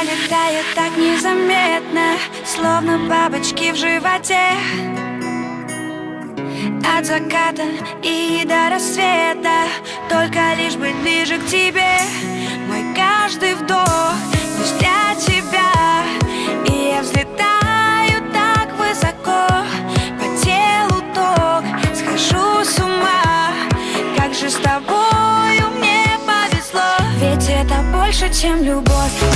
пролетает так незаметно, словно бабочки в животе. От заката и до рассвета, только лишь быть ближе к тебе. Мой каждый вдох лишь для тебя, и я взлетаю так высоко, по телу ток, схожу с ума. Как же с тобою мне повезло, ведь это больше, чем любовь.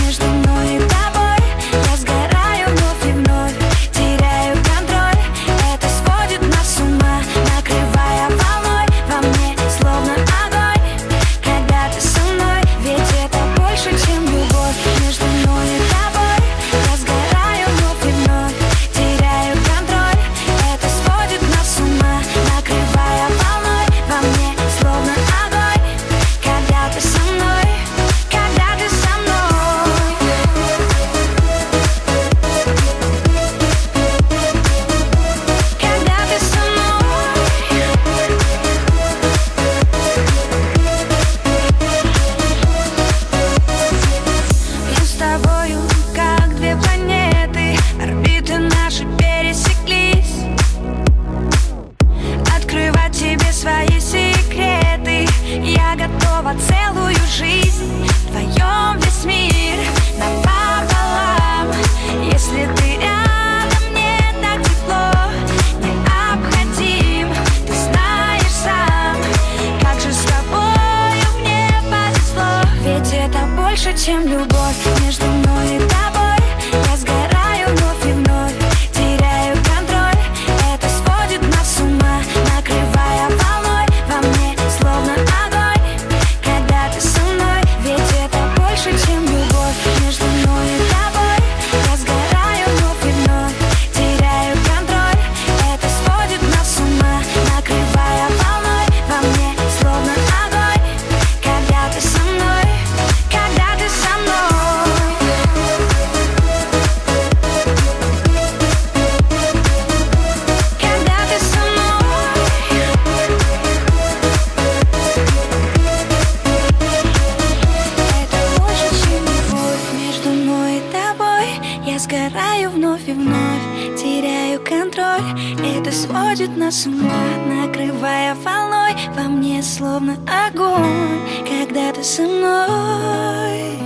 Между мной и тобой я сгораю вновь и вновь, теряю контроль. Это сводит нас с ума, накрывая волной во мне, словно огонь. Когда ты со мной, ведь это больше, чем любовь. Между мной и тобой я сгораю вновь и вновь, теряю контроль. Это сводит нас с ума, накрывая волной во мне, словно огонь. Когда ты со мной, когда ты со мной. Когда ты со мной. Я с тобою, как две планеты, орбиты наши пересеклись. Открывать тебе свои секреты, я готова целую жизнь. Вдвоем весь мир напополам. Если ты рядом, мне так тепло, необходим, ты знаешь сам. Как же с тобою мне повезло, ведь это больше, чем любовь. Между мной и тобой я сгораю вновь и вновь, теряю контроль. Это сводит нас с ума, накрывая волной во мне, словно огонь. Когда ты со мной, ведь это больше, чем любовь. Между мной и тобой я сгораю вновь и вновь, теряю контроль. Это сводит нас с ума, накрывая волной во мне, словно огонь. Когда ты со мной, когда ты со мной. Когда ты со мной. Это больше, чем любовь. Между мной и тобой я сгораю вновь и вновь, теряю контроль. Это сводит нас с ума, накрывая волной во мне, словно огонь. Когда ты со мной.